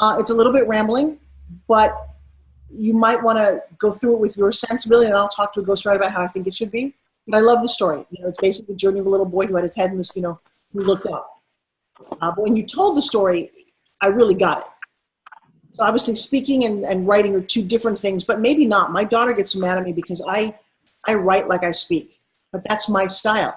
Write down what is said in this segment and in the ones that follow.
It's a little bit rambling, but you might want to go through it with your sensibility, and I'll talk to a ghostwriter about how I think it should be. But I love the story. It's basically the journey of a little boy who had his head in this, who looked up. But when you told the story, I really got it. So obviously speaking and writing are two different things, but maybe not. My daughter gets mad at me because I write like I speak, but that's my style.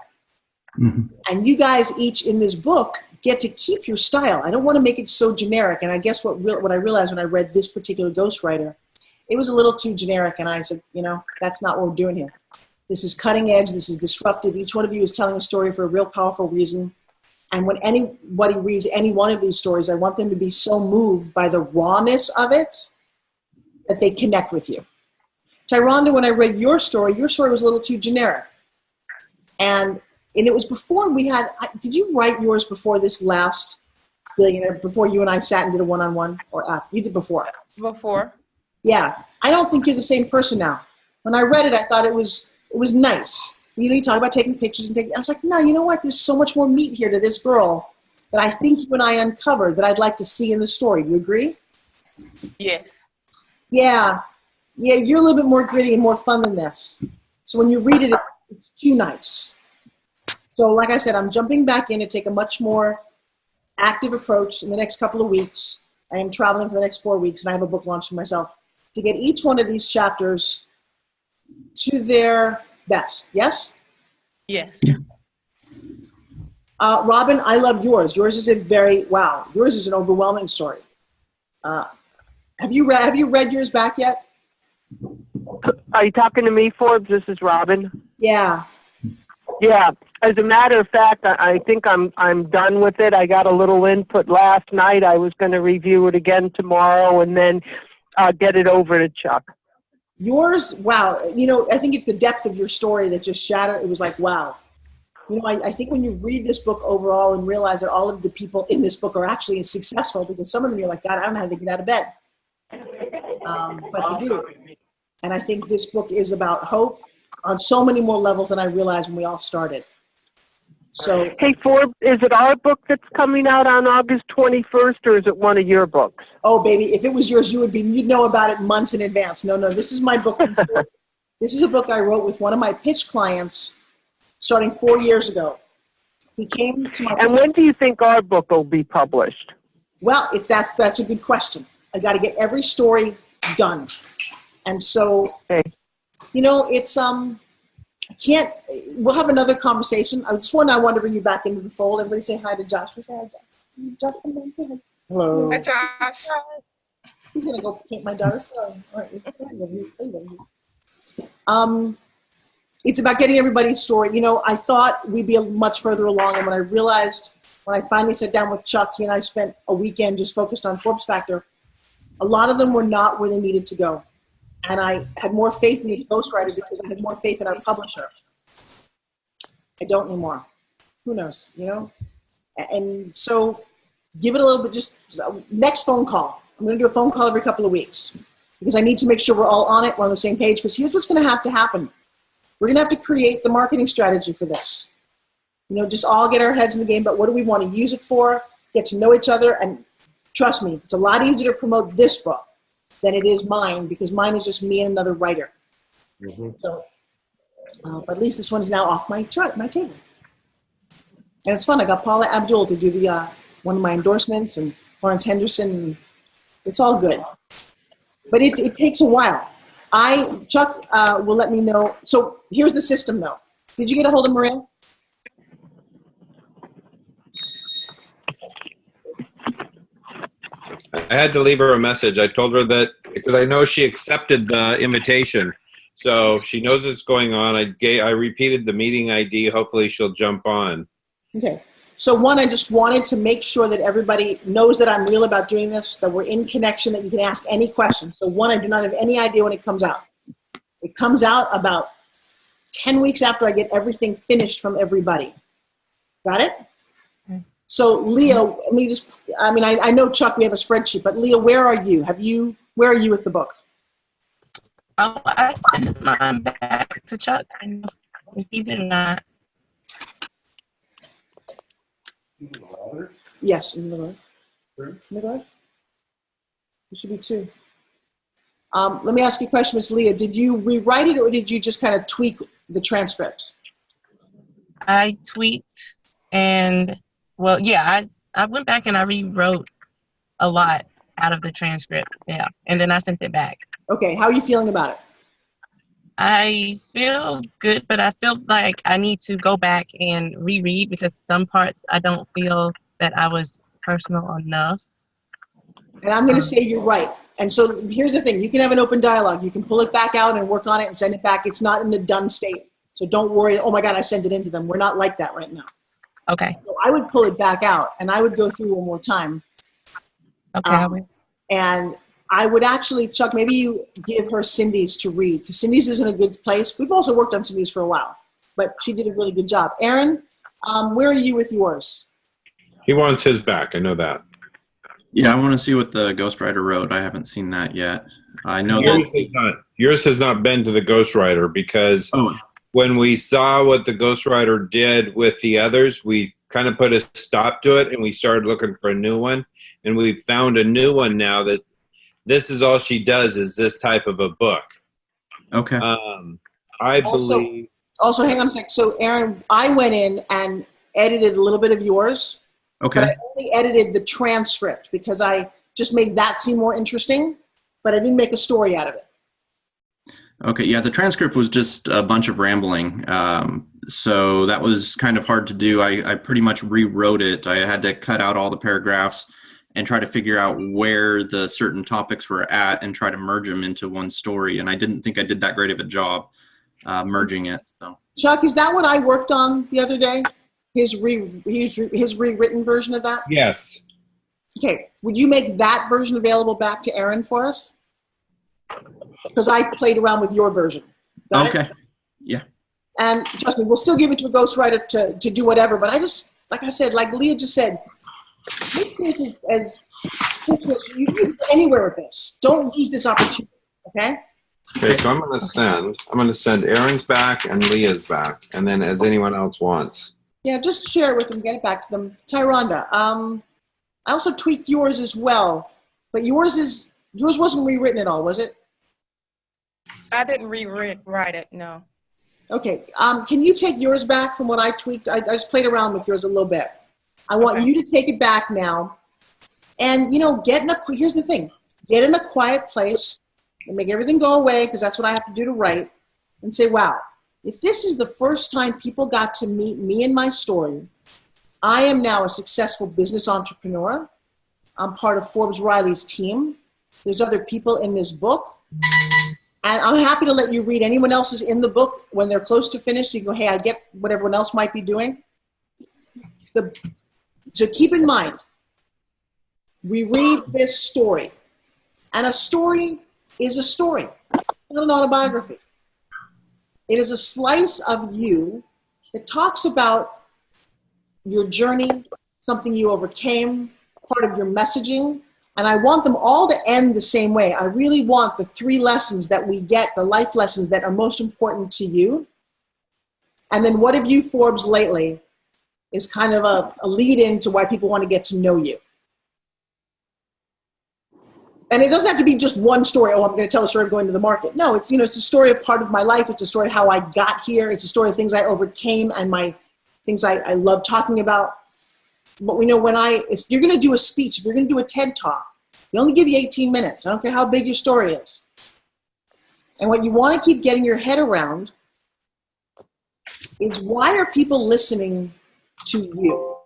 Mm-hmm. And you guys each in this book get to keep your style. I don't want to make it so generic. And I guess what I realized when I read this particular ghostwriter, it was a little too generic. And I said, that's not what we're doing here. This is cutting edge. This is disruptive. Each one of you is telling a story for a real powerful reason. And when anybody reads any one of these stories, I want them to be so moved by the rawness of it that they connect with you. Tyronda, when I read your story was a little too generic. And it was before did you write yours before this last Billionaire, before you and I sat and did a one-on-one, or after? You did before? Before. Yeah. I don't think you're the same person now. When I read it, I thought it was nice. You talk about taking pictures I was like, no, you know what? There's so much more meat here to this girl that I think you and I uncovered that I'd like to see in the story. Do you agree? Yes. Yeah. Yeah, you're a little bit more gritty and more fun than this. So when you read it, it's too nice. So like I said, I'm jumping back in to take a much more active approach in the next couple of weeks. I am traveling for the next 4 weeks, and I have a book launch for myself to get each one of these chapters to their best. Yes? Yes. Robin, I love yours. Yours is yours is an overwhelming story. Have you read yours back yet? Are you talking to me, Forbes? This is Robin. Yeah. Yeah. As a matter of fact, I think I'm done with it. I got a little input last night. I was going to review it again tomorrow and then get it over to Chuck. Yours, wow. I think it's the depth of your story that just shattered. It was like, wow. I think when you read this book overall and realize that all of the people in this book are actually successful, because some of them you're like, God, I don't know how they get out of bed. But they do. And I think this book is about hope on so many more levels than I realized when we all started. So, hey, Forbes, is it our book that's coming out on August 21st, or is it one of your books? Oh, baby, if it was yours, you'd know about it months in advance. No, this is my book. This is a book I wrote with one of my pitch clients starting 4 years ago. He came to my... And when do you think our book will be published? Well, that's a good question. I got to get every story done. And so, it's... we'll have another conversation. I just wanted to bring you back into the fold. Everybody say hi to Josh. Say hi, Josh. Josh, come on. Say hi. Hello. Hi, Josh. He's going to go paint my daughter's son. All right. I love you. It's about getting everybody's story. I thought we'd be much further along. And when I finally sat down with Chuck, he and I spent a weekend just focused on Forbes Factor, a lot of them were not where they needed to go. And I had more faith in these ghostwriters because I had more faith in our publisher. I don't anymore. Who knows, And so give it a little bit, just next phone call. I'm going to do a phone call every couple of weeks because I need to make sure we're all on it, we're on the same page, because here's what's going to have to happen. We're going to have to create the marketing strategy for this. Just all get our heads in the game, but what do we want to use it for? Get to know each other, and trust me, it's a lot easier to promote this book than it is mine, because mine is just me and another writer. Mm-hmm. So, but at least this one is now off my table. And it's fun. I got Paula Abdul to do the one of my endorsements, and Florence Henderson. It's all good. But it takes a while. Chuck will let me know. So here's the system, though. Did you get a hold of Maria? I had to leave her a message. I told her that because I know she accepted the invitation, so she knows what's going on. I repeated the meeting ID. Hopefully she'll jump on. Okay. So one, I just wanted to make sure that everybody knows that I'm real about doing this, that we're in connection, that you can ask any questions. So one, I do not have any idea when it comes out. It comes out about 10 weeks after I get everything finished from everybody. Got it? So Leah, I know Chuck, we have a spreadsheet, but Leah, where are you? Where are you with the book? Oh, I sent mine back to Chuck. If he did not. Yes, in the garage. In the garage? It should be 2. Let me ask you a question, Ms. Leah. Did you rewrite it or did you just kind of tweak the transcript? I tweaked and, well, yeah, I went back and I rewrote a lot out of the transcript. Yeah. And then I sent it back. Okay, how are you feeling about it? I feel good, but I feel like I need to go back and reread because some parts I don't feel that I was personal enough. And I'm going to say you're right. And so here's the thing. You can have an open dialogue. You can pull it back out and work on it and send it back. It's not in a done state. So don't worry, oh my God, I sent it into them. We're not like that right now. Okay. So I would pull it back out and I would go through one more time. Okay. I will. And I would actually, Chuck, maybe you give her Cindy's to read because Cindy's isn't a good place. We've also worked on Cindy's for a while, but she did a really good job. Aaron, where are you with yours? He wants his back. I know that. Yeah, I want to see what the ghostwriter wrote. I haven't seen that yet. I know Yours has not been to the ghostwriter because when we saw what the ghostwriter did with the others, we kind of put a stop to it and we started looking for a new one. And we found a new one now that this is all she does is this type of a book. Okay. I believe. Also, hang on a sec. So, Aaron, I went in and edited a little bit of yours. Okay. But I only edited the transcript because I just made that seem more interesting, but I didn't make a story out of it. Okay. Yeah, the transcript was just a bunch of rambling. So that was kind of hard to do. I pretty much rewrote it. I had to cut out all the paragraphs and try to figure out where the certain topics were at and try to merge them into one story. And I didn't think I did that great of a job merging it. So. Chuck, is that what I worked on the other day? His rewritten version of that? Yes. Okay. Would you make that version available back to Aaron for us? Because I played around with your version. Got Okay. it? Yeah. And trust me, we'll still give it to a ghostwriter to do whatever. But I just, like I said, like Leah just said, you can go anywhere with this. Don't lose this opportunity. Okay? Okay, so I'm going to send Aaron's back and Leah's back, and then as anyone else wants. Yeah, just share it with them, get it back to them. Tyronda, I also tweaked yours as well, but yours wasn't rewritten at all, was it? I didn't rewrite it, no. Okay, can you take yours back from what I tweaked? I just played around with yours a little bit. I want you to take it back now, and here's the thing: get in a quiet place and make everything go away because that's what I have to do to write, and say, wow. If this is the first time people got to meet me and my story, I am now a successful business entrepreneur. I'm part of Forbes Riley's team. There's other people in this book. And I'm happy to let you read anyone else's in the book when they're close to finished. You go, hey, I get what everyone else might be doing. So keep in mind, we read this story. And a story is a story, not an autobiography. It is a slice of you that talks about your journey, something you overcame, part of your messaging. And I want them all to end the same way. I really want the 3 lessons that we get, the life lessons that are most important to you. And then what have you, Forbes, lately is kind of a lead in to why people want to get to know you. And it doesn't have to be just one story. Oh, I'm going to tell a story of going to the market. No, it's a story of part of my life. It's a story of how I got here. It's a story of things I overcame and things I love talking about. But if you're going to do a speech, if you're going to do a TED Talk, they only give you 18 minutes. I don't care how big your story is. And what you want to keep getting your head around is why are people listening to you?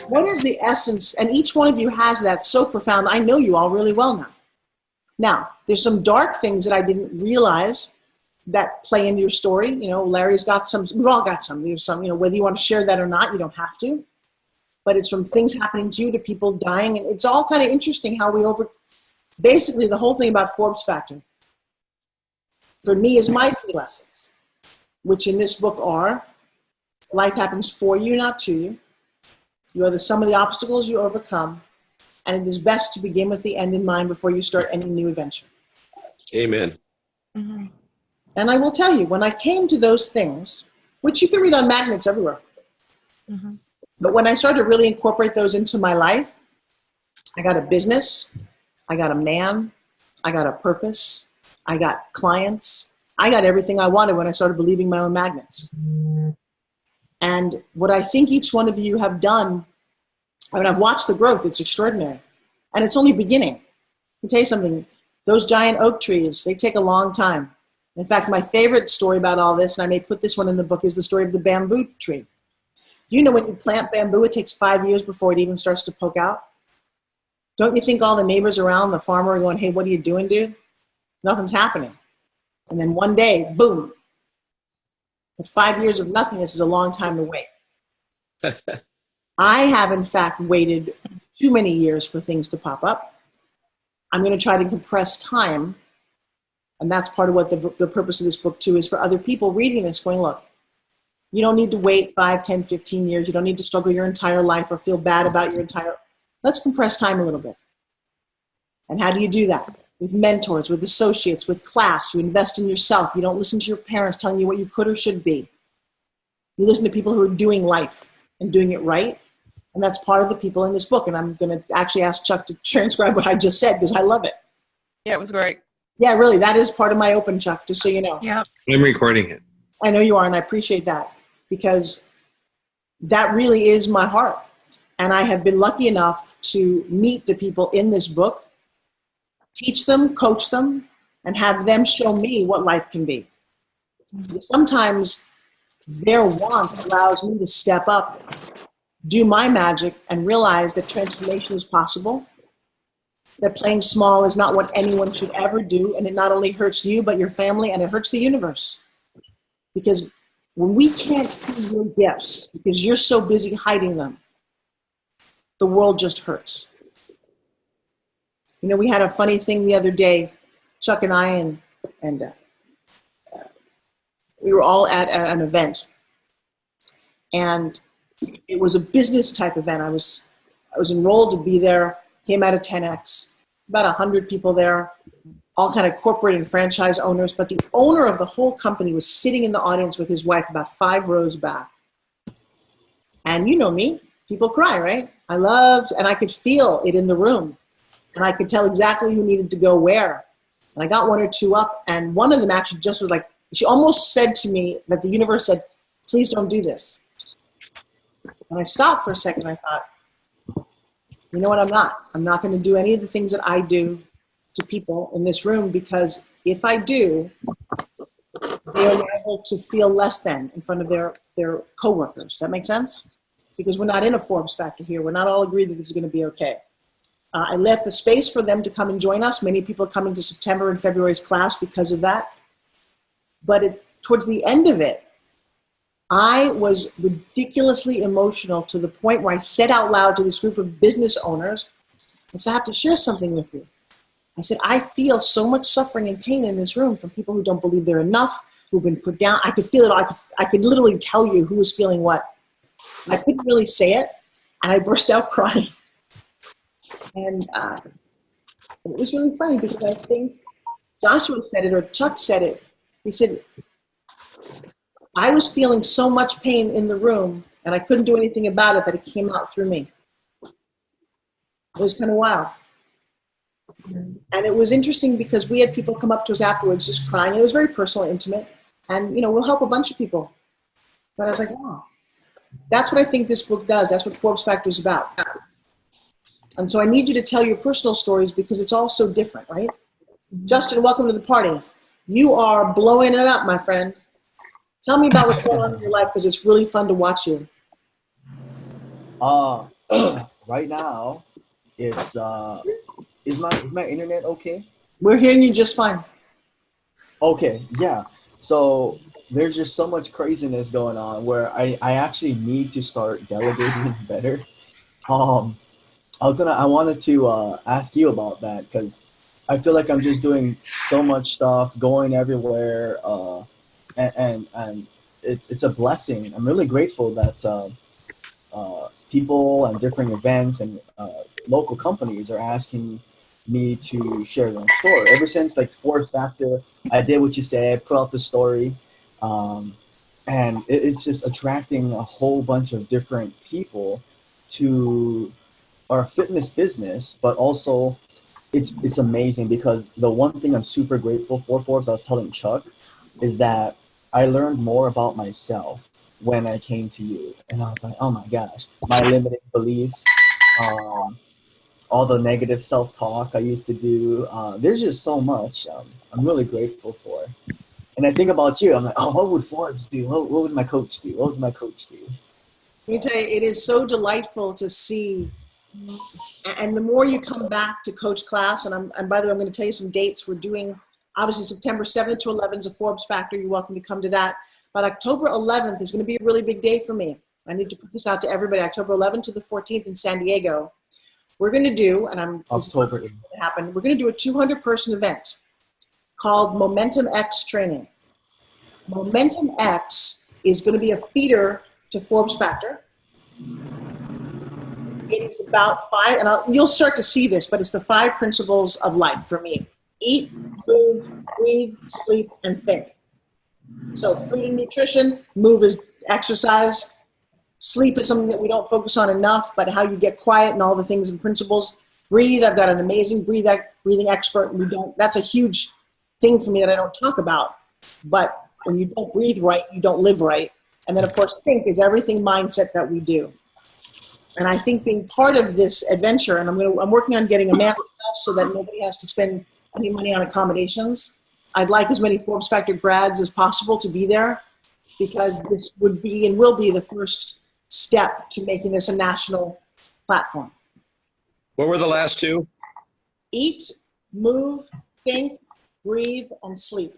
What is the essence? And each one of you has that so profound. I know you all really well now. Now, there's some dark things that I didn't realize that play into your story. Larry's got some, we've all got some. There's some, whether you want to share that or not, you don't have to. But it's from things happening to you to people dying. And it's all kind of interesting how basically the whole thing about Forbes Factor, for me, is my 3 lessons, which in this book are, life happens for you, not to you. You are the sum of the obstacles you overcome, and it is best to begin with the end in mind before you start any new adventure. Amen. Mm-hmm. And I will tell you, when I came to those things, which you can read on magnets everywhere, Mm-hmm. but when I started to really incorporate those into my life, I got a business, I got a man, I got a purpose, I got clients, I got everything I wanted when I started believing my own magnets. And what I think each one of you have done, I mean, I've watched the growth, it's extraordinary. And it's only beginning. I'll tell you something, those giant oak trees, they take a long time. In fact, my favorite story about all this, and I may put this one in the book, is the story of the bamboo tree. Do you know when you plant bamboo, it takes 5 years before it even starts to poke out? Don't you think all the neighbors around, the farmer are going, hey, what are you doing, dude? Nothing's happening. And then one day, boom. But 5 years of nothingness is a long time to wait. I have, in fact, waited too many years for things to pop up. I'm going to try to compress time. And that's part of what the purpose of this book, too, is for other people reading this going, look, you don't need to wait 5, 10, 15 years. You don't need to struggle your entire life or feel bad about your entire. Let's compress time a little bit. And how do you do that? With mentors, with associates, with class. You invest in yourself. You don't listen to your parents telling you what you could or should be. You listen to people who are doing life and doing it right. And that's part of the people in this book. And I'm going to actually ask Chuck to transcribe what I just said because I love it. Yeah, it was great. Yeah, really. That is part of my open, Chuck, just so you know. Yeah. I'm recording it. I know you are, and I appreciate that because that really is my heart. And I have been lucky enough to meet the people in this book, teach them, coach them, and have them show me what life can be. Sometimes their want allows me to step up, do my magic, and realize that transformation is possible, that playing small is not what anyone should ever do, and it not only hurts you, but your family, and it hurts the universe. Because when we can't see your gifts, because you're so busy hiding them, the world just hurts. You know, we had a funny thing the other day, Chuck and I, and we were all at an event, and it was a business type event. I was enrolled to be there, came out of 10X, about 100 people there, all kind of corporate and franchise owners, but the owner of the whole company was sitting in the audience with his wife about 5 rows back. And you know me, people cry, right? And I could feel it in the room. And I could tell exactly who needed to go where. And I got 1 or 2 up, and one of them actually just was like, she almost said to me that the universe said, please don't do this. And I stopped for a second, I thought, you know what, I'm not going to do any of the things that I do to people in this room, because if I do, they are liable to feel less than in front of their coworkers. Does that make sense? Because we're not in a Forbes factor here. We're not all agreed that this is going to be okay. I left the space for them to come and join us. Many people are coming to September and February's class because of that. But towards the end of it, I was ridiculously emotional to the point where I said out loud to this group of business owners, I said, I have to share something with you. I said, I feel so much suffering and pain in this room from people who don't believe they're enough, who've been put down. I could feel it. I could literally tell you who was feeling what. I couldn't really say it, and I burst out crying. And it was really funny because I think Joshua said it or Chuck said it. He said, I was feeling so much pain in the room, and I couldn't do anything about it, that it came out through me. It was kind of wild. And it was interesting because we had people come up to us afterwards just crying. It was very personal, intimate. And, you know, we'll help a bunch of people. But I was like, wow. That's what I think this book does. That's what Forbes Factor is about. And so I need you to tell your personal stories because it's all so different, right? Justin, welcome to the party. You are blowing it up, my friend. Tell me about what's going on in your life because it's really fun to watch you. Right now, it's is my internet okay? We're hearing you just fine. Okay, yeah. So there's just so much craziness going on where I actually need to start delegating better. I wanted to ask you about that because I feel like I'm just doing so much stuff, going everywhere, and it's a blessing. I'm really grateful that people and different events and local companies are asking me to share their story. Ever since like Fourth Factor, I did what you said, put out the story, and it's just attracting a whole bunch of different people to are a fitness business, but also it's amazing because the one thing I'm super grateful for, Forbes, I was telling Chuck, is that I learned more about myself when I came to you. And I was like, oh my gosh, my limiting beliefs, all the negative self-talk I used to do. There's just so much I'm really grateful for. And I think about you, I'm like, oh, what would Forbes do? What would my coach do? What would my coach do? Let me tell you, it is so delightful to see. And the more you come back to coach class, and by the way, I'm going to tell you some dates. We're doing, obviously, September 7th to 11th is a Forbes Factor. You're welcome to come to that. But October 11th is going to be a really big day for me. I need to put this out to everybody. October 11th to the 14th in San Diego. We're going to do, and October. This is going to happen. We're going to do a 200-person event called Momentum X Training. Momentum X is going to be a feeder to Forbes Factor. It is about five, and you'll start to see this, but it's the 5 principles of life for me. Eat, move, breathe, sleep, and think. So food and nutrition, move is exercise, sleep is something that we don't focus on enough, but how you get quiet and all the things and principles. Breathe, I've got an amazing breathing expert. That's a huge thing for me that I don't talk about. But when you don't breathe right, you don't live right. And then, of course, think is everything mindset that we do. And I think being part of this adventure, and I'm working on getting a map so that nobody has to spend any money on accommodations. I'd like as many Forbes Factor grads as possible to be there, because this would be and will be the first step to making this a national platform. What were the last 2? Eat, move, think, breathe, and sleep.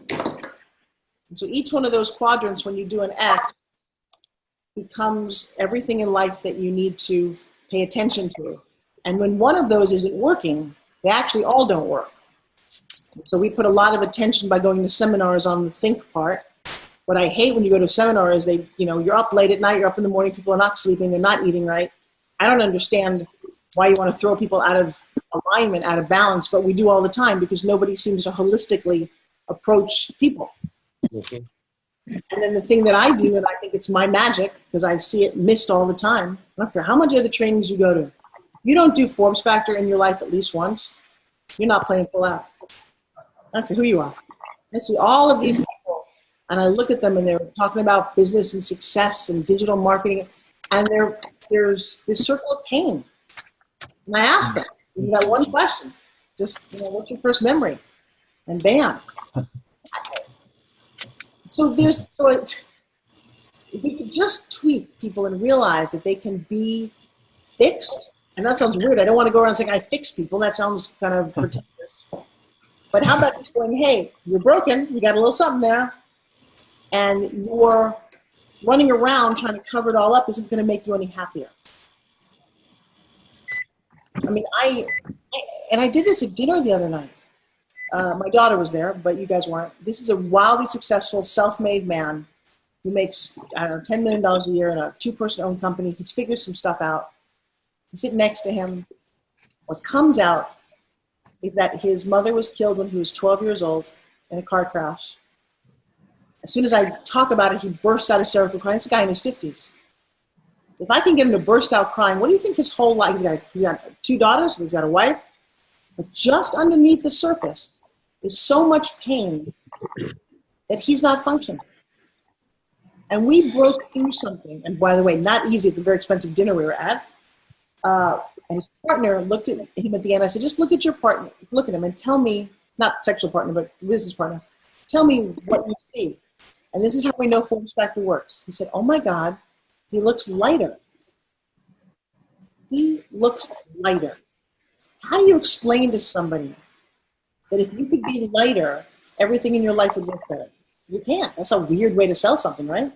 And so each one of those quadrants, when you do an X, becomes everything in life that you need to pay attention to. And when one of those isn't working, they actually all don't work. So we put a lot of attention by going to seminars on the think part. What I hate when you go to a seminar is you're up late at night, you're up in the morning, people are not sleeping, they're not eating right. I don't understand why you want to throw people out of alignment, out of balance, but we do all the time because nobody seems to holistically approach people. Okay. And then the thing that I do, and I think it's my magic, because I see it missed all the time, I don't care how much other trainings you go to. You don't do Forbes Factor in your life at least once, you're not playing full out. I don't care who you are. I see all of these people, and I look at them, and they're talking about business and success and digital marketing, and there's this circle of pain. And I ask them, that one question, just, what's your first memory? And bam. So if we could just tweak people and realize that they can be fixed, and that sounds weird. I don't want to go around saying I fix people. That sounds kind of pretentious. But how about just going, hey, you're broken. You got a little something there. And you're running around trying to cover it all up isn't going to make you any happier. I mean, I did this at dinner the other night. My daughter was there, but you guys weren't. This is a wildly successful, self-made man who makes, $10 million a year in a 2-person owned company. He's figured some stuff out. I sit next to him. What comes out is that his mother was killed when he was 12 years old in a car crash. As soon as I talk about it, he bursts out hysterical crying. It's a guy in his 50s. If I can get him to burst out crying, what do you think his whole life, he's got 2 daughters, and he's got a wife, but just underneath the surface is so much pain that he's not functioning. And we broke through something, and by the way, not easy at the very expensive dinner we were at. And his partner looked at him at the end. I said, just look at your partner, look at him and tell me, not sexual partner, but business partner, tell me what you see. And this is how we know Forbes Factor works. He said, oh my God, he looks lighter. He looks lighter. How do you explain to somebody that if you could be lighter, everything in your life would look better? You can't. That's a weird way to sell something, right?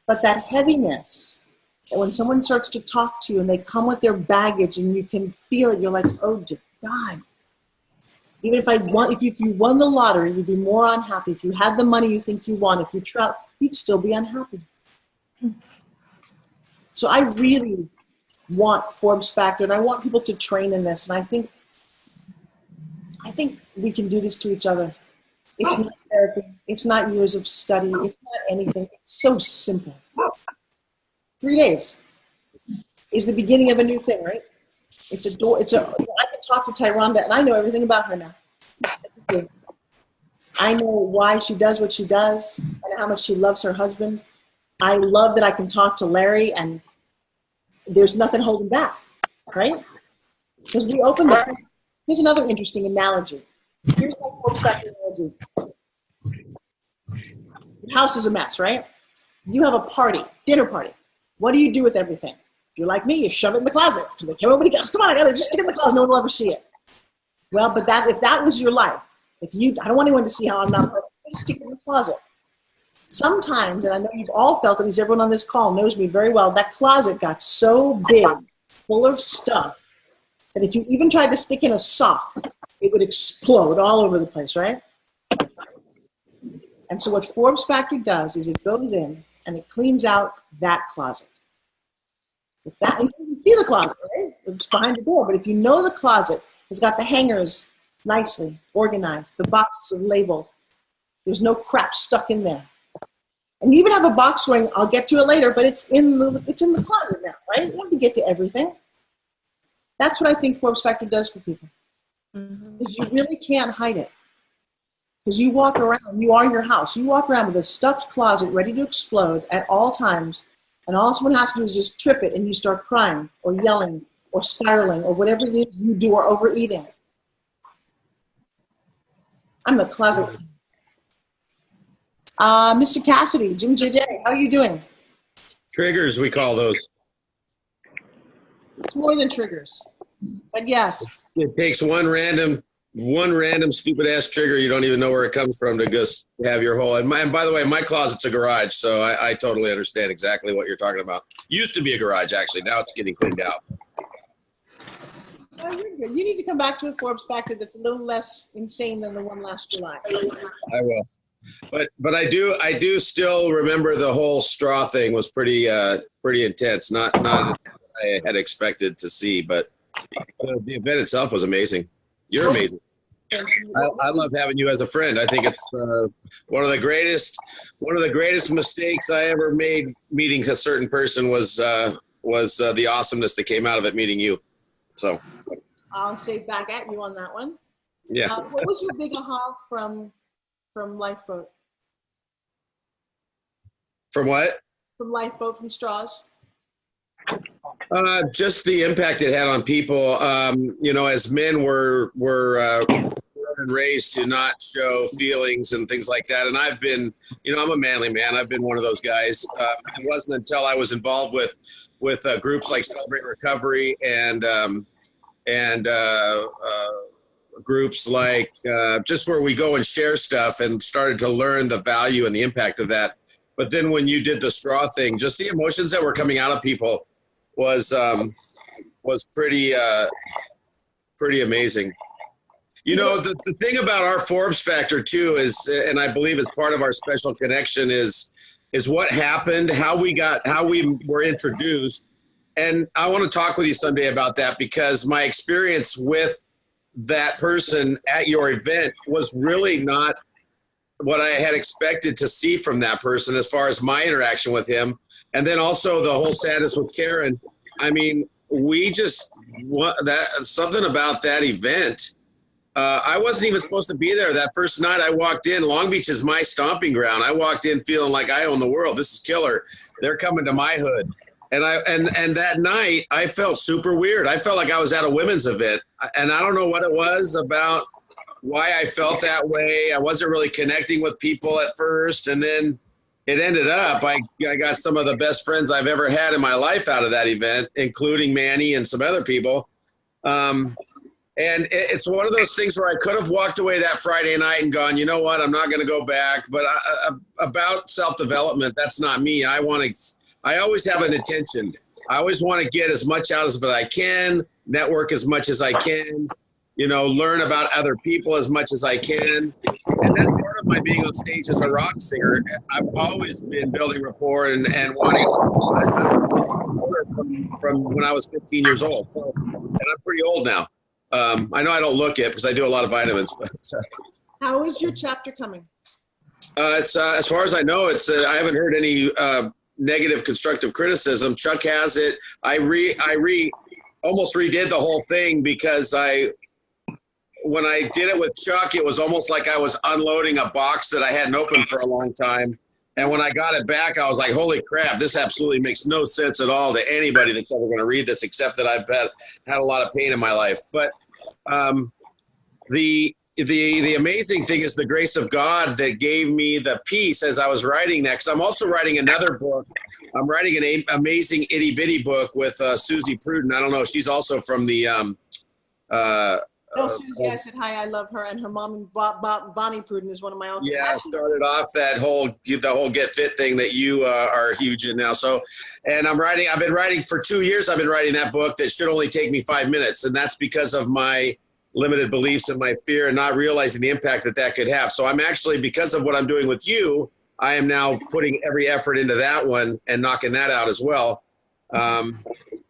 But that heaviness, that when someone starts to talk to you and they come with their baggage and you can feel it, you're like, oh dear God. Even if you won the lottery, you'd be more unhappy. If you had the money you think you want, if you travel, you'd still be unhappy. So I really want Forbes Factor, and I want people to train in this. And I think we can do this to each other. It's not therapy. It's not years of study. It's not anything. It's so simple. 3 days. is the beginning of a new thing, right? It's a door. I can talk to Tyronda, and I know everything about her now. I know why she does what she does, and how much she loves her husband. I love that I can talk to Larry, and there's nothing holding back, right? Because we open the. Here's another interesting analogy. Here's my Forbes factor analogy. Your house is a mess, right? You have a party, dinner party. What do you do with everything? If you're like me, you shove it in the closet. Because like, everybody goes, come on, I gotta just stick it in the closet. No one will ever see it. Well, but if that was your life, I don't want anyone to see how I'm not perfect. Just stick it in the closet. Sometimes, and I know you've all felt it, because everyone on this call knows me very well, that closet got so big, full of stuff, that if you even tried to stick in a sock, it would explode all over the place, right? And so what Forbes Factor does is it goes in and it cleans out that closet. You can see the closet, right? It's behind the door. But if you know the closet has got the hangers nicely organized, the boxes are labeled, there's no crap stuck in there. And you even have a box going, I'll get to it later, but it's in the closet now, right? You don't have to get to everything. That's what I think Forbes Factor does for people. Because you really can't hide it. Because you walk around, you are your house. You walk around with a stuffed closet ready to explode at all times. And all someone has to do is just trip it and you start crying or yelling or spiraling or whatever it is you do or overeating. I'm the closet king. Mr. Cassidy, Jim JJ, how are you doing? Triggers, we call those. It's more than triggers. But yes. It takes one random stupid ass trigger. You don't even know where it comes from to just have your whole. And by the way, my closet's a garage, so I totally understand exactly what you're talking about. Used to be a garage, actually. Now it's getting cleaned out. Oh, you're good. You need to come back to a Forbes Factor that's a little less insane than the one last July. I will. But I do still remember the whole straw thing was pretty intense. Not what I had expected to see, but the event itself was amazing. You're amazing. I love having you as a friend. I think it's one of the greatest mistakes I ever made. Meeting a certain person was the awesomeness that came out of it. Meeting you, so I'll say back at you on that one. Yeah. What was your big aha from Lifeboat? From what? From Lifeboat, from straws. Just the impact it had on people. As men were raised to not show feelings and things like that. And I've been, I'm a manly man. I've been one of those guys. It wasn't until I was involved with groups like Celebrate Recovery and groups like just where we go and share stuff and started to learn the value and the impact of that. But then when you did the straw thing, just the emotions that were coming out of people was pretty amazing. The thing about our Forbes Factor too is, and I believe is part of our special connection is what happened, how we were introduced. And I want to talk with you someday about that, because my experience with that person at your event was really not what I had expected to see from that person as far as my interaction with him. And then also the whole sadness with Karen. I mean, something about that event. I wasn't even supposed to be there. That first night I walked in, Long Beach is my stomping ground. I walked in feeling like I own the world. This is killer. They're coming to my hood. And that night I felt super weird. I felt like I was at a women's event, and I don't know what it was about why I felt that way. I wasn't really connecting with people at first, and then it ended up I got some of the best friends I've ever had in my life out of that event, including Manny and some other people. And it's one of those things where I could have walked away that Friday night and gone, you know what, I'm not going to go back. But about self-development, that's not me. I always have an intention. I always want to get as much out of it as I can, network as much as I can, learn about other people as much as I can. And that's part of my being on stage as a rock singer. I've always been building rapport and wanting from when I was 15 years old. So, and I'm pretty old now. I know I don't look it because I do a lot of vitamins. But how is your chapter coming? It's as far as I know, I haven't heard any negative constructive criticism. Chuck has it. I almost redid the whole thing because when I did it with Chuck, it was almost like I was unloading a box that I hadn't opened for a long time. And when I got it back, I was like, holy crap, this absolutely makes no sense at all to anybody that's ever going to read this, except that I've had a lot of pain in my life. But the amazing thing is the grace of God that gave me the peace as I was writing that. Because I'm also writing another book. I'm writing an amazing itty bitty book with Susie Pruden. I don't know. She's also from the No, Susie, I said hi. I love her, and her mom, Bonnie Pruden, is one of my all. Yeah, started off the whole Get Fit thing that you are huge in now. So, and I've been writing for 2 years. I've been writing that book that should only take me 5 minutes, and that's because of my limited beliefs and my fear and not realizing the impact that could have. So I'm actually, because of what I'm doing with you, I am now putting every effort into that one and knocking that out as well.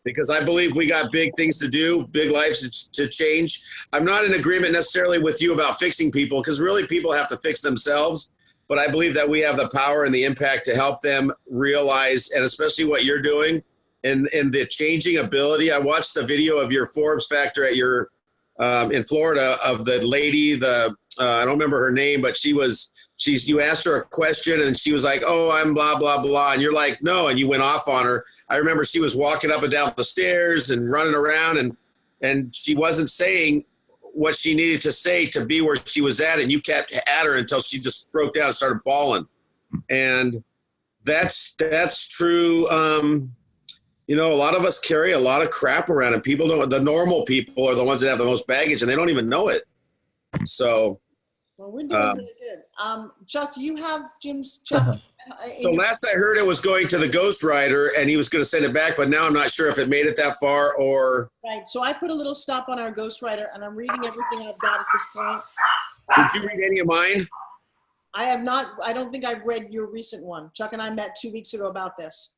Because I believe we got big things to do, big lives to change. I'm not in agreement necessarily with you about fixing people, because really people have to fix themselves. But I believe that we have the power and the impact to help them realize, and especially what you're doing and the changing ability. I watched the video of your Forbes factor at your in Florida of the lady, I don't remember her name, but you asked her a question and she was like, oh, I'm blah, blah, blah. And you're like, no. And you went off on her. I remember she was walking up and down the stairs and running around and she wasn't saying what she needed to say to be where she was at. And you kept at her until she just broke down and started bawling. And that's true. A lot of us carry a lot of crap around, and people don't. The normal people are the ones that have the most baggage, and they don't even know it. So, well, we're doing really good. Chuck, you have Jim's Chuck. So last I heard, it was going to the ghostwriter, and he was going to send it back, but now I'm not sure if it made it that far or. Right. So I put a little stop on our ghostwriter, and I'm reading everything I've got at this point. Did you read any of mine? I have not. I don't think I've read your recent one. Chuck and I met 2 weeks ago about this.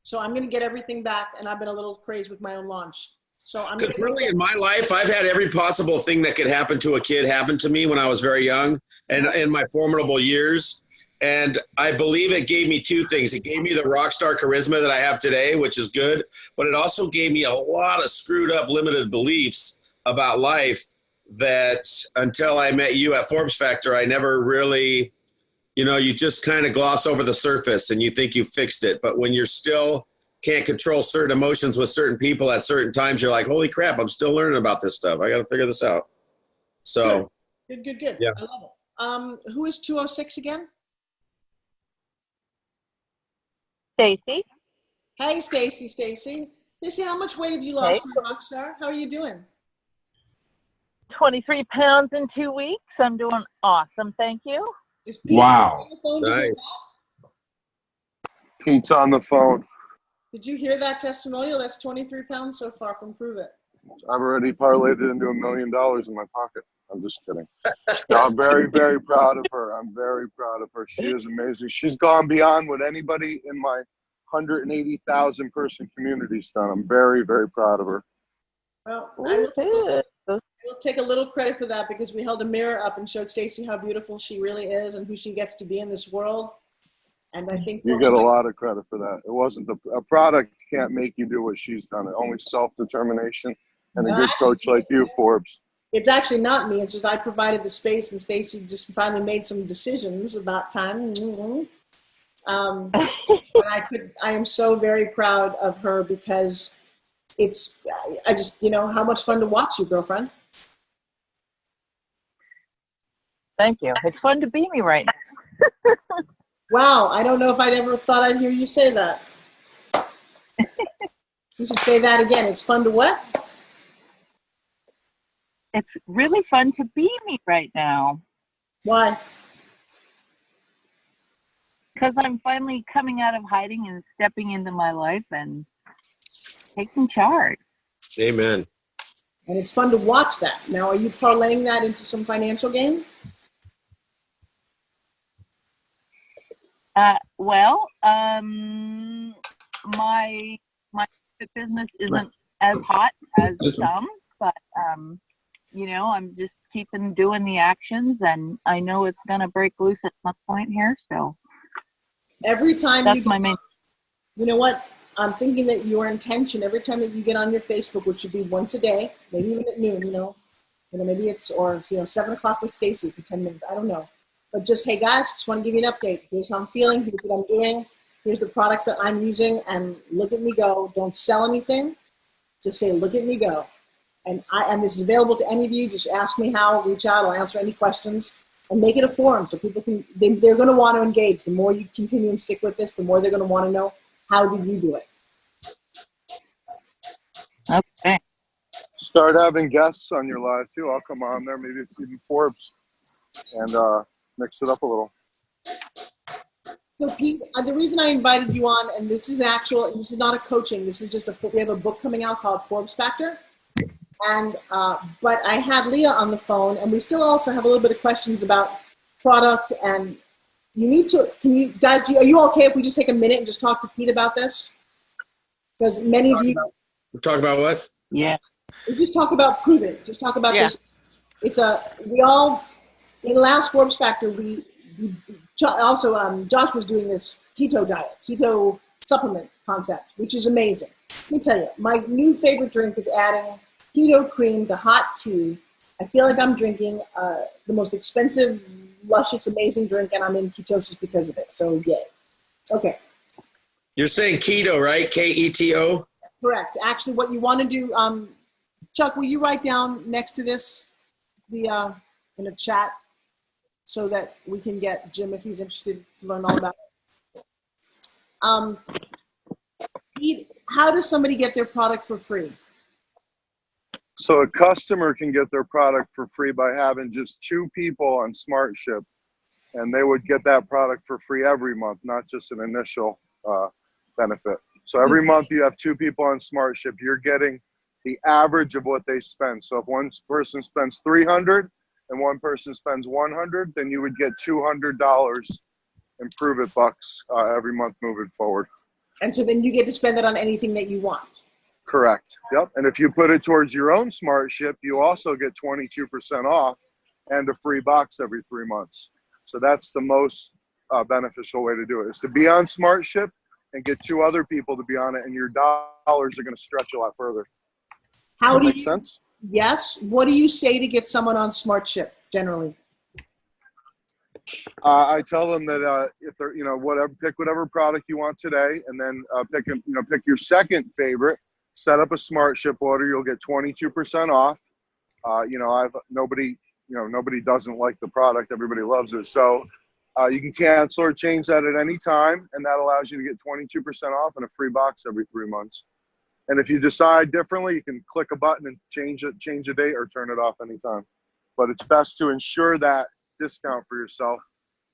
So I'm going to get everything back, and I've been a little crazed with my own launch. So I'm. Because really, in my life, I've had every possible thing that could happen to a kid happen to me when I was very young, and in my formidable years. And I believe it gave me two things. It gave me the rock star charisma that I have today, which is good, but it also gave me a lot of screwed up, limited beliefs about life that until I met you at Forbes Factor, I never really. You just kind of gloss over the surface and you think you fixed it. But when you're still can't control certain emotions with certain people at certain times, you're like, holy crap, I'm still learning about this stuff. I got to figure this out. So. Good. Yeah. I love it. Who is 206 again? Stacy. Hey, Stacy. Stacy, how much weight have you lost from Rockstar? How are you doing? 23 pounds in 2 weeks. I'm doing awesome. Thank you. Wow. Nice. Pete's on the phone. Did you hear that testimonial? That's 23 pounds so far from Prove It. I've already parlayed it into $1 million in my pocket. I'm just kidding. No, I'm very, very proud of her. I'm very proud of her. She is amazing. She's gone beyond what anybody in my 180,000 person community's done. I'm very, very proud of her. Well, we'll take a little credit for that because we held a mirror up and showed Stacy how beautiful she really is and who she gets to be in this world. And I think you get a lot of credit for that. It wasn't a product can't make you do what she's done. It only self-determination and a good coach like you, Forbes. It's actually not me. It's just I provided the space and Stacy just finally made some decisions about time. But I am so very proud of her because I just, how much fun to watch you, girlfriend. Thank you. It's fun to be me right now. Wow. I don't know if I'd ever thought I'd hear you say that. You should say that again. It's fun to what? It's really fun to be me right now. Why? Because I'm finally coming out of hiding and stepping into my life and taking charge. Amen. And it's fun to watch that. Now, are you parlaying that into some financial gain? My business isn't as hot as some, but I'm just keeping doing the actions, and I know it's gonna break loose at some point here. So every time that's my main. You know what? I'm thinking that your intention every time that you get on your Facebook, which should be once a day, maybe even at noon, maybe it's, or 7 o'clock with Stacy for 10 minutes. I don't know. But just, hey guys, just want to give you an update. Here's how I'm feeling. Here's what I'm doing. Here's the products that I'm using, and look at me go. Don't sell anything. Just say, look at me go. And this is available to any of you. Just ask me how, reach out. I'll answer any questions, and make it a forum so people can, they're going to want to engage. The more you continue and stick with this, the more they're going to want to know, how did you do it? Okay. Start having guests on your live too. I'll come on there. Maybe it's even Forbes, and mix it up a little. So Pete, the reason I invited you on, and this is not a coaching. This is just we have a book coming out called Forbes Factor, and but I had Leah on the phone, and we still also have a little bit of questions about product. And you need to. Can you guys? Are you okay if we just take a minute and just talk to Pete about this? Because many of you. Talk about what? Yeah. We just talk about Prove It. Just talk about this. It's we all, in the last Forbes Factor, also Josh was doing this keto diet, keto supplement concept, which is amazing. Let me tell you, my new favorite drink is adding keto cream to hot tea. I feel like I'm drinking the most expensive, luscious, amazing drink, and I'm in ketosis because of it. So yay. Okay. You're saying keto, right? Keto? Correct. Actually, what you want to do, Chuck, will you write down next to this in a chat so that we can get Jim, if he's interested, to learn all about it. Pete, how does somebody get their product for free? So a customer can get their product for free by having just 2 people on SmartShip, and they would get that product for free every month, not just an initial benefit. So every month you have 2 people on SmartShip, you're getting the average of what they spend. So if one person spends $300 and one person spends $100, then you would get $200 in Prove It bucks every month moving forward. And so then you get to spend it on anything that you want. Correct. Yep. And if you put it towards your own SmartShip, you also get 22% off and a free box every 3 months. So that's the most beneficial way to do it, is to be on SmartShip and get 2 other people to be on it, and your dollars are going to stretch a lot further. How Does do that make you? sense? Yes. What do you say to get someone on SmartShip generally? I tell them that if they're, pick whatever product you want today, and then pick your second favorite. Set up a SmartShip order. You'll get 22% off. Nobody doesn't like the product. Everybody loves it. So you can cancel or change that at any time, and that allows you to get 22% off and a free box every 3 months. And if you decide differently, you can click a button and change a date or turn it off anytime. But it's best to ensure that discount for yourself,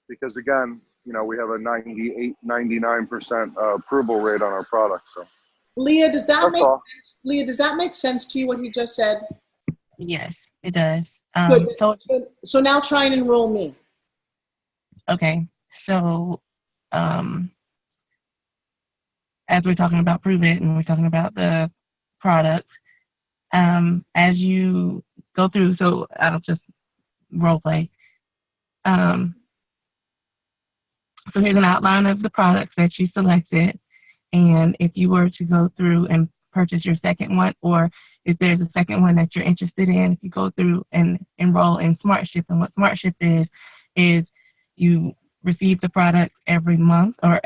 because again, we have a 99% approval rate on our product. So Leah, does that that's all. Leah, does that make sense to you, what you just said? Yes, it does. Good. So now try and enroll me. Okay, so as we're talking about Prove It and we're talking about the product, as you go through, so I'll just role play. So here's an outline of the products that you selected, and if you were to go through and purchase your second one, or if there's a second one that you're interested in, if you go through and enroll in SmartShip, and what SmartShip is you receive the product every month, or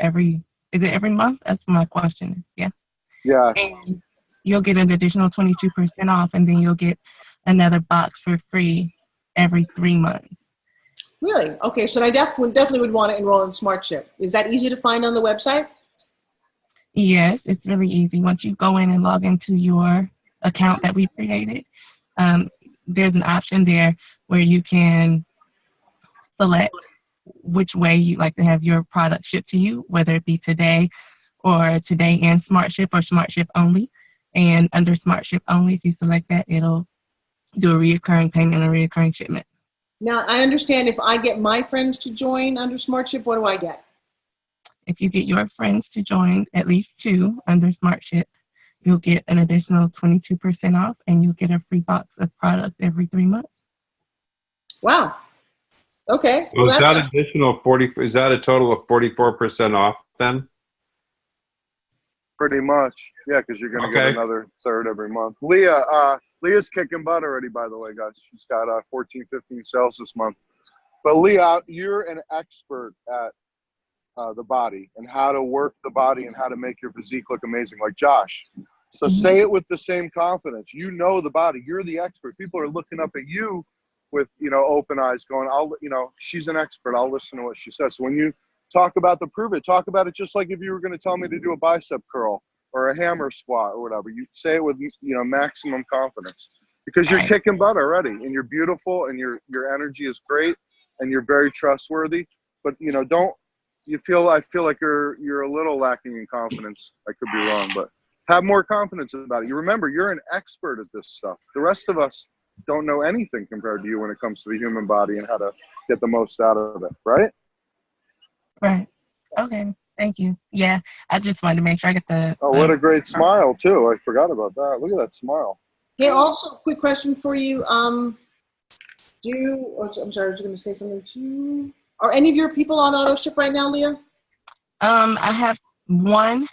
is it every month? That's my question. Yeah. Yeah. And you'll get an additional 22% off, and then you'll get another box for free every 3 months. Really? Okay, so I definitely would want to enroll in SmartShip. Is that easy to find on the website? Yes, it's really easy. Once you go in and log into your account that we created, there's an option there where you can select which way you'd like to have your product shipped to you, whether it be today or today and SmartShip or SmartShip only. And under SmartShip only, if you select that, it'll do a reoccurring payment and a reoccurring shipment. Now, I understand if I get my friends to join under SmartShip, what do I get? If you get your friends to join, at least 2 under SmartShip, you'll get an additional 22% off, and you'll get a free box of products every 3 months. Wow. Okay. So is that additional 40? Is that a total of 44% off then? Pretty much. Yeah, because you're going to get another third every month. Leah's kicking butt already, by the way, guys. She's got 14, 15 sales this month. But Leah, you're an expert at the body and how to work the body and how to make your physique look amazing, like Josh. So say it with the same confidence. You know the body. You're the expert. People are looking up at you with, open eyes going, she's an expert. I'll listen to what she says. So when you talk about prove it, talk about it just like if you were going to tell me to do a bicep curl or a hammer squat or whatever. You say it with, maximum confidence because you're kicking butt already and you're beautiful and your energy is great and you're very trustworthy. But, I feel like you're a little lacking in confidence. I could be wrong, but have more confidence about it. You remember, you're an expert at this stuff. The rest of us don't know anything compared to you when it comes to the human body and how to get the most out of it, right? Right. Okay. Thank you. Yeah, I just wanted to make sure I get the. Oh, what a great smile too! I forgot about that. Look at that smile. Hey, also, quick question for you. I'm sorry, I was going to say something to you. Are any of your people on auto ship right now, Leah? I have one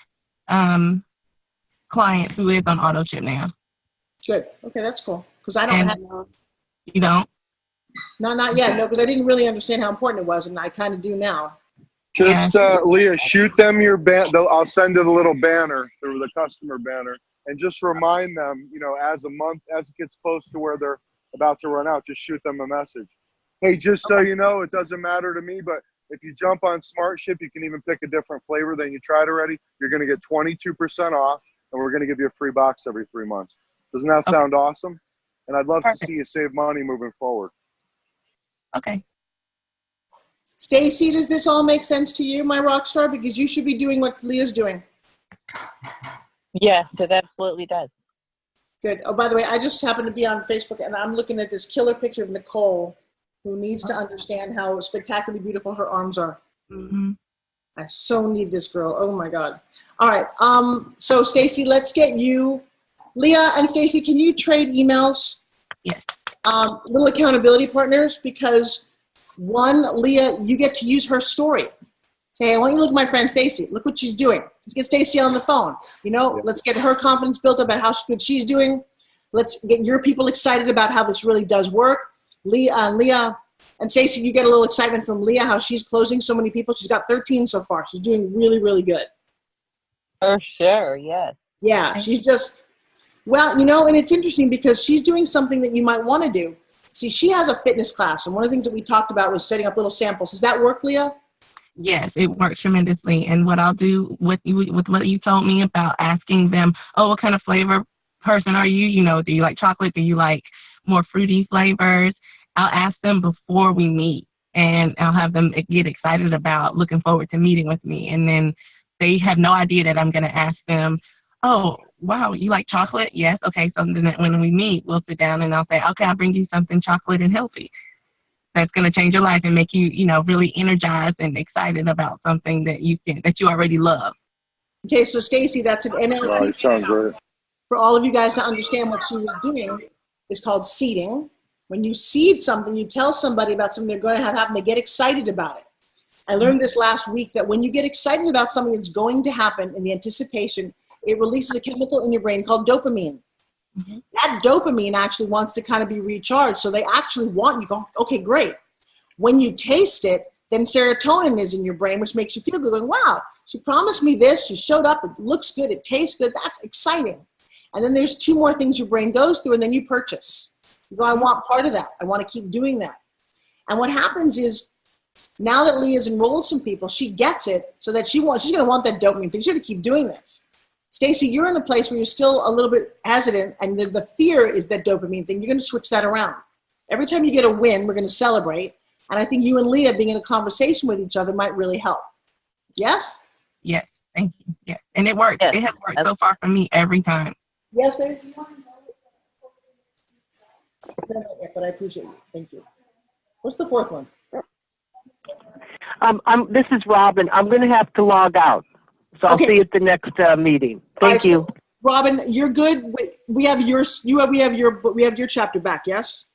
client who is on auto ship now. Good. Okay, that's cool. Because I don't have. You don't? No, not yet. No, because I didn't really understand how important it was, and I kind of do now. Just Leah, shoot them your I'll send you the little banner, the customer banner, and just remind them, as it gets close to where they're about to run out, just shoot them a message. Hey, just so you know, it doesn't matter to me, but if you jump on Smart Ship, you can even pick a different flavor than you tried already. You're going to get 22% off, and we're going to give you a free box every 3 months. Doesn't that sound awesome? And I'd love to see you save money moving forward. Okay. Stacy, does this all make sense to you, my rock star? Because you should be doing what Leah's doing. Yes, it absolutely does. Good. Oh, by the way, I just happened to be on Facebook, and I'm looking at this killer picture of Nicole, who needs to understand how spectacularly beautiful her arms are. Mm-hmm. I so need this girl. Oh, my God. All right. So, Stacy, let's get you. Leah and Stacy, can you trade emails? Yes. Little accountability partners, because one, Leah, you get to use her story. Say, I want you to look at my friend Stacy. Look what she's doing. Let's get Stacy on the phone. Let's get her confidence built about how good she's doing. Let's get your people excited about how this really does work. Leah and Stacy, you get a little excitement from Leah, how she's closing so many people. She's got 13 so far. She's doing really, really good. For sure, yes. Yeah, she's just, and it's interesting because she's doing something that you might want to do. See, she has a fitness class, and one of the things that we talked about was setting up little samples. Does that work, Leah? Yes, it works tremendously. And what I'll do with what you told me about asking them, what kind of flavor person are you? Do you like chocolate? Do you like more fruity flavors? I'll ask them before we meet, and I'll have them get excited about looking forward to meeting with me. And then they have no idea that I'm going to ask them, oh, wow, you like chocolate? Yes. Okay. So then when we meet, we'll sit down and I'll say, okay, I'll bring you something chocolate and healthy. That's going to change your life and make you, really energized and excited about something that you already love. Okay. So Stacy, that's an NLP. Wow, you sound great. For all of you guys to understand what she was doing is called seeding. When you seed something, you tell somebody about something they're going to have happen, they get excited about it. I learned this last week that when you get excited about something that's going to happen in the anticipation, it releases a chemical in your brain called dopamine. Mm-hmm. That dopamine actually wants to kind of be recharged. So they actually want you to go, okay, great. When you taste it, then serotonin is in your brain, which makes you feel good, going, wow, she promised me this, she showed up, it looks good, it tastes good, that's exciting. And then there's 2 more things your brain goes through, and then you purchase. You go, I want part of that. I want to keep doing that. And what happens is, now that Leah's enrolled some people, she gets it so that she's going to want that dopamine thing. She's going to keep doing this. Stacy, you're in a place where you're still a little bit hesitant, and the fear is that dopamine thing. You're going to switch that around. Every time you get a win, we're going to celebrate. And I think you and Leah being in a conversation with each other might really help. Yes? Yes. Thank you. Yes. And it works. Yes. It has worked so far for me every time. Yes, baby. But I appreciate you. Thank you. What's the 4th one? This is Robin. I'm going to have to log out. So I'll see you at the next meeting. Thank you. So, Robin, you're good. We have your chapter back, yes?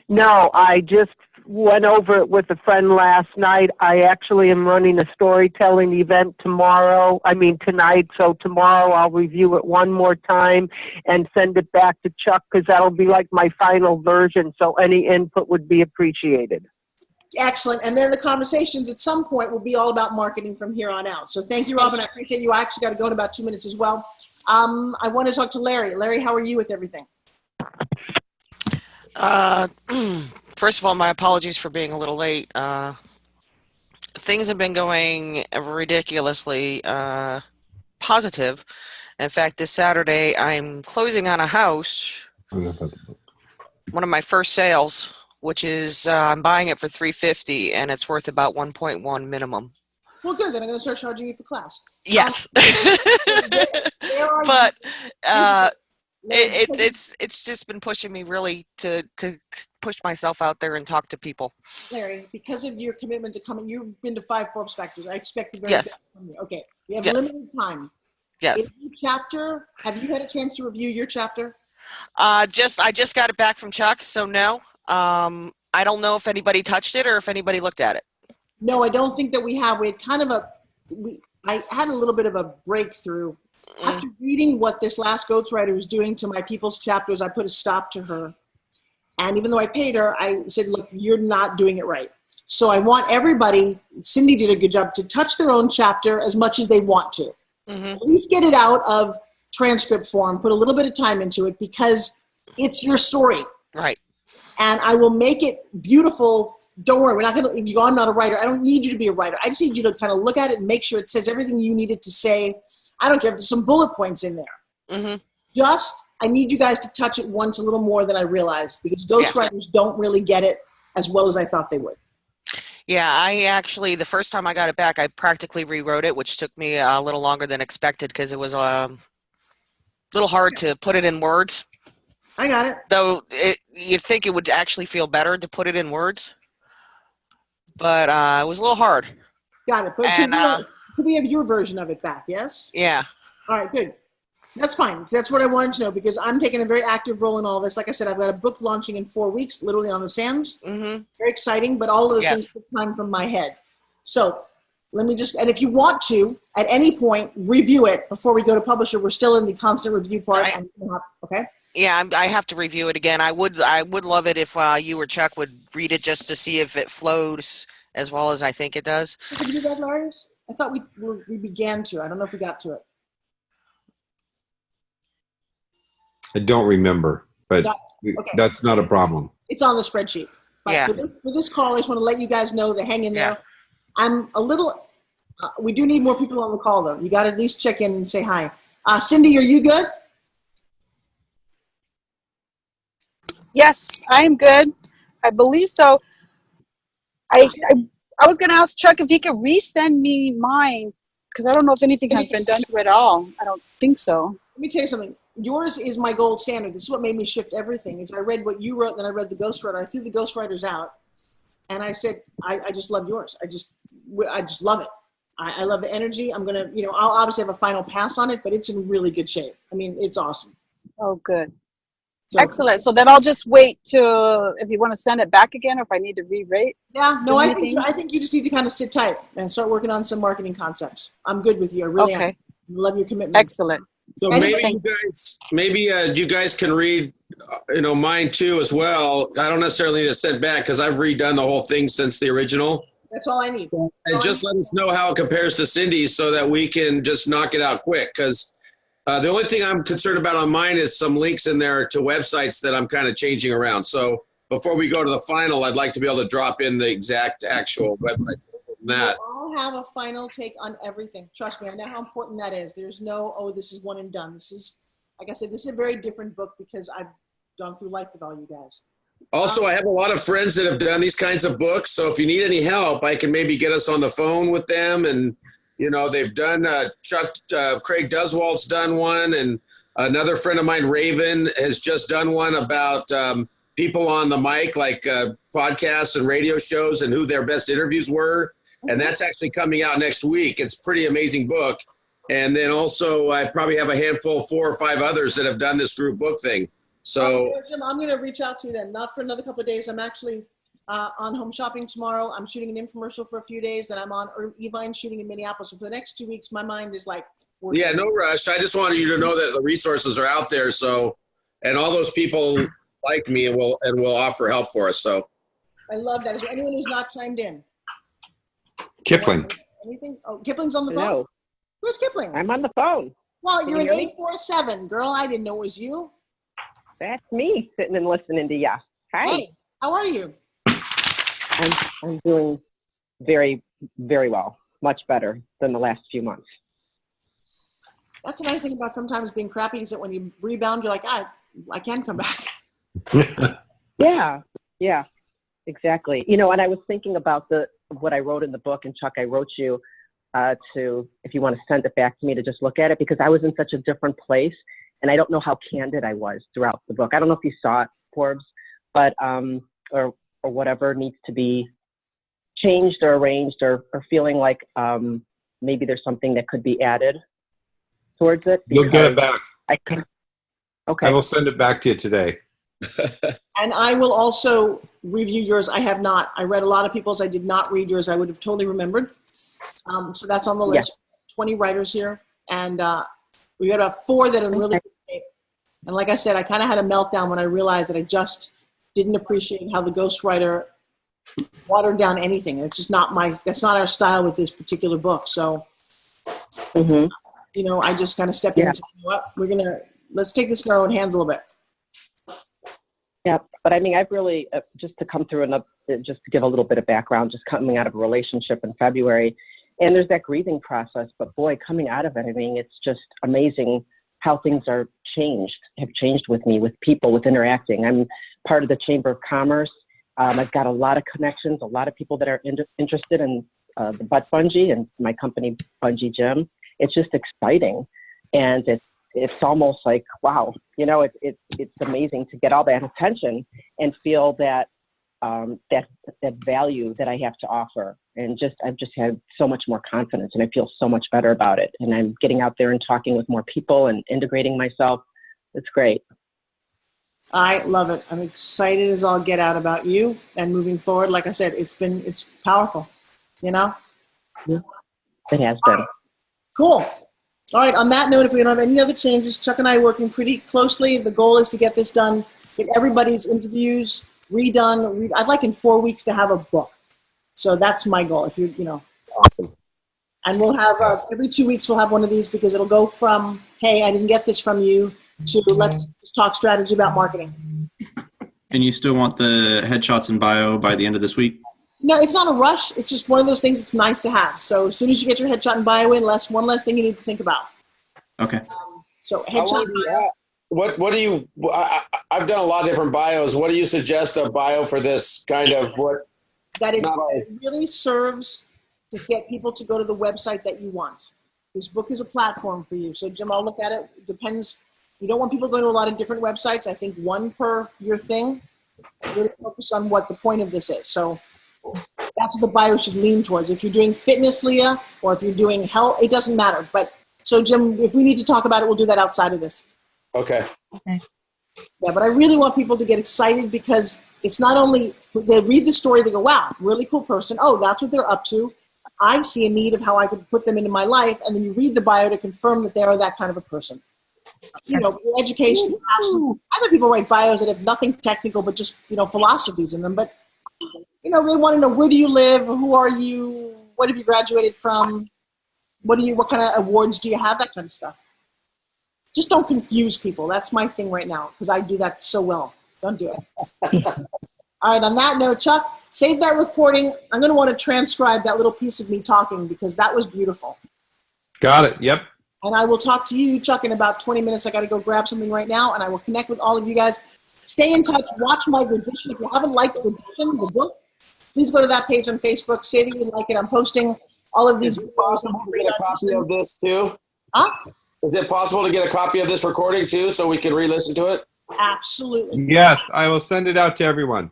No, I just went over it with a friend last night. I actually am running a storytelling event tonight. So tomorrow I'll review it one more time and send it back to Chuck, because that'll be like my final version. So any input would be appreciated. Excellent. And then the conversations at some point will be all about marketing from here on out. So thank you, Robin. I appreciate you. I actually got to go in about 2 minutes as well. I want to talk to Larry. Larry, how are you with everything? First of all, my apologies for being a little late. Things have been going ridiculously positive. In fact, this Saturday, I'm closing on a house, one of my first sales, which is I'm buying it for $350, and it's worth about 1.1 minimum. Well, good. Then I'm going to start charging you for class. Yes. But it's just been pushing me really to push myself out there and talk to people. Larry, because of your commitment to coming, you've been to 5 Forbes Factors. I expect you very Yes. from you. Okay. We have Yes. limited time. Yes. In your chapter, have you had a chance to review your chapter? I just got it back from Chuck, so no. I don't know if anybody touched it or if anybody looked at it. No, I don't think that we have. We had kind of I had a little bit of a breakthrough. After reading what this last ghostwriter was doing to my people's chapters, I put a stop to her. And even though I paid her, I said, look, you're not doing it right. So I want everybody, Cindy did a good job, to touch their own chapter as much as they want to. At least get it out of transcript form, put a little bit of time into it, because it's your story. Right. And I will make it beautiful. Don't worry, we're not going to, I'm not a writer. I don't need you to be a writer. I just need you to kind of look at it and make sure it says everything you needed to say. I don't care if there's some bullet points in there. I need you guys to touch it once a little more than I realized, because ghostwriters don't really get it as well as I thought they would. Yeah, I actually, the first time I got it back, I practically rewrote it, which took me a little longer than expected because it was a little hard to put it in words. I got it. Though you'd think it would actually feel better to put it in words, but it was a little hard. Got it. But so we have your version of it back, yes? Yeah. All right, good. That's fine. That's what I wanted to know, because I'm taking a very active role in all this. Like I said, I've got a book launching in 4 weeks, literally on the sands. Very exciting, but all of those things took time from my head. So let me just, and if you want to, at any point, review it before we go to publisher. We're still in the constant review part. Okay? Yeah, I have to review it again. I would love it if you or Chuck would read it just to see if it flows as well as I think it does. Did you do that, Lars? I thought we began to. I don't know if we got to it. I don't remember, but that's not a problem. It's on the spreadsheet. But for this call, I just want to let you guys know to hang in there. I'm a little, we do need more people on the call, though. You got to at least check in and say hi. Cindy, are you good? Yes, I'm good. I believe so. I was going to ask Chuck if he could resend me mine, because I don't know if anything has been done to it at all. I don't think so. Let me tell you something. Yours is my gold standard. This is what made me shift everything. Is I read what you wrote, and then I read the ghostwriter. I threw the ghostwriters out, and I said, I just love yours. I just love it. I love the energy. I'm gonna, I'll obviously have a final pass on it, but it's in really good shape. I mean, it's awesome. Oh, good. So, excellent. So then I'll just wait to, if you want to send it back again, or if I need to re-rate. Yeah, no, I think you just need to kind of sit tight and start working on some marketing concepts. I'm good with you. I really am. I love your commitment. Excellent. So maybe you guys can read, mine too as well. I don't necessarily need to send back because I've redone the whole thing since the original. That's all I need. And just let us know how it compares to Cindy's so that we can just knock it out quick. Because the only thing I'm concerned about on mine is some links in there to websites that I'm kind of changing around. So before we go to the final, I'd like to be able to drop in the exact actual website. We'll all have a final take on everything. Trust me, I know how important that is. There's no, this is one and done. This is, like I said, this is a very different book because I've gone through life with all you guys. Also, I have a lot of friends that have done these kinds of books. So if you need any help, I can maybe get us on the phone with them. And, they've done, Craig Duswalt's done one. And another friend of mine, Raven, has just done one about people on the mic, like podcasts and radio shows and who their best interviews were. And that's actually coming out next week. It's a pretty amazing book. And then also I probably have a handful, 4 or 5 others that have done this group book thing. So Jim, I'm going to reach out to you then, not for another couple of days. I'm actually, on Home Shopping tomorrow. I'm shooting an infomercial for a few days, and I'm on Evine shooting in Minneapolis. So for the next 2 weeks, my mind is like, Yeah, no rush. I just wanted you to know that the resources are out there. So, and all those people like me and will offer help for us. So, I love that. Is there anyone who's not chimed in? Kipling. Anything? Oh, Kipling's on the phone. Hello. Who's Kipling? I'm on the phone. Well, Can you're you an hear me? 847, girl. I didn't know it was you. That's me sitting and listening to you. Hi. Hey, how are you? I'm doing very, very well. Much better than the last few months. That's the nice thing about sometimes being crappy is that when you rebound, you're like, I can come back. Yeah, exactly. You know, and I was thinking about what I wrote in the book, and Chuck, I wrote you if you want to send it back to me to just look at it, because I was in such a different place, and I don't know how candid I was throughout the book. I don't know if you saw it, Forbes, but or whatever needs to be changed or arranged, or feeling like maybe there's something that could be added towards it. You'll get it back. Okay. I will send it back to you today. And I will also review yours. I have not. I read a lot of people's. I did not read yours. I would have totally remembered. So that's on the list. 20 writers here. And we got about 4 that are really good shape. And like I said, I kind of had a meltdown when I realized that I just didn't appreciate how the ghostwriter watered down anything. It's just not that's not our style with this particular book. So, you know, I just kind of stepped in and said, you know what, let's take this in our own hands a little bit. Yeah, but I mean, I've really, just to come through just to give a little bit of background, just coming out of a relationship in February, and there's that grieving process, but boy, coming out of it, I mean, it's just amazing how things have changed with me, with people, with interacting. I'm part of the Chamber of Commerce. I've got a lot of connections, a lot of people that are interested in the butt bungee and my company, Bungee Gym. It's just exciting. And it's almost like, wow, you know, it's amazing to get all that attention and feel that value that I have to offer. And I've just had so much more confidence, and I feel so much better about it. And I'm getting out there and talking with more people and integrating myself. It's great. I love it. I'm excited as all get out about you and moving forward. Like I said, it's powerful, you know? Yeah, it has been. Cool. All right, on that note, if we don't have any other changes, Chuck and I are working pretty closely. The goal is to get this done, get everybody's interviews redone. I'd like in 4 weeks to have a book. So that's my goal. If you know. Awesome. And we'll have, every 2 weeks we'll have one of these, because it'll go from, hey, I didn't get this from you, to let's just talk strategy about marketing. And you still want the headshots and bio by the end of this week? No, it's not a rush. It's just one of those things that's nice to have. So as soon as you get your headshot and bio in, one less thing you need to think about. Okay. So How long headshot. do you have? What do you? I've done a lot of different bios. What do you suggest a bio for this kind of what? That it really serves to get people to go to the website that you want. This book is a platform for you. So Jim, I'll look at it. It depends. You don't want people going to a lot of different websites. I think one per your thing. Really focus on what the point of this is. So that's what the bio should lean towards. If you're doing fitness, Leah, or if you're doing health, it doesn't matter. But so Jim, if we need to talk about it, we'll do that outside of this. Okay. Yeah, but I really want people to get excited, because it's not only they read the story, they go, wow, really cool person. Oh, that's what they're up to. I see a need of how I could put them into my life. And then you read the bio to confirm that they are that kind of a person. You know, education. Other people write bios that have nothing technical, but just, you know, philosophies in them. But, you know, they want to know, where do you live? Who are you? What have you graduated from? What kind of awards do you have? That kind of stuff. Just don't confuse people. That's my thing right now, because I do that so well. Don't do it. All right, on that note, Chuck, save that recording. I'm going to want to transcribe that little piece of me talking, because that was beautiful. Got it. Yep. And I will talk to you, Chuck, in about 20 minutes. I got to go grab something right now, and I will connect with all of you guys. Stay in touch. Watch my Verdition. If you haven't liked Verdition, the book, please go to that page on Facebook. Say that you like it. I'm posting all of these. Is it possible to get a copy of this too? Huh? Is it possible to get a copy of this recording too, so we can re-listen to it? Absolutely. Yes, I will send it out to everyone.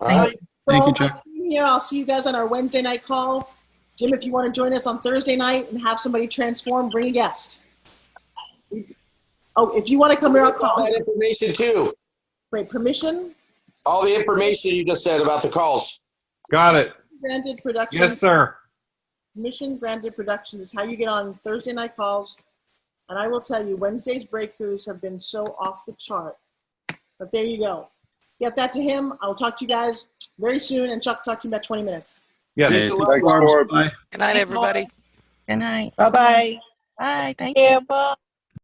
All right. Thank you, Chuck. Here, I'll see you guys on our Wednesday night call. Jim, if you want to join us on Thursday night and have somebody transform, bring a guest. Oh, if you want to come here, I'll call that information too. Great, permission. All the information you just said about the calls. Got it. Granted production. Yes, sir. Mission granted production is how you get on Thursday night calls. And I will tell you, Wednesday's breakthroughs have been so off the chart. But there you go. Get that to him. I'll talk to you guys very soon. And Chuck, talk to you in about 20 minutes. Yes. Hey, Thanks, Forbes. bye. Good night, everybody. Good night. Bye-bye. Bye. Thank Yeah, you. bye.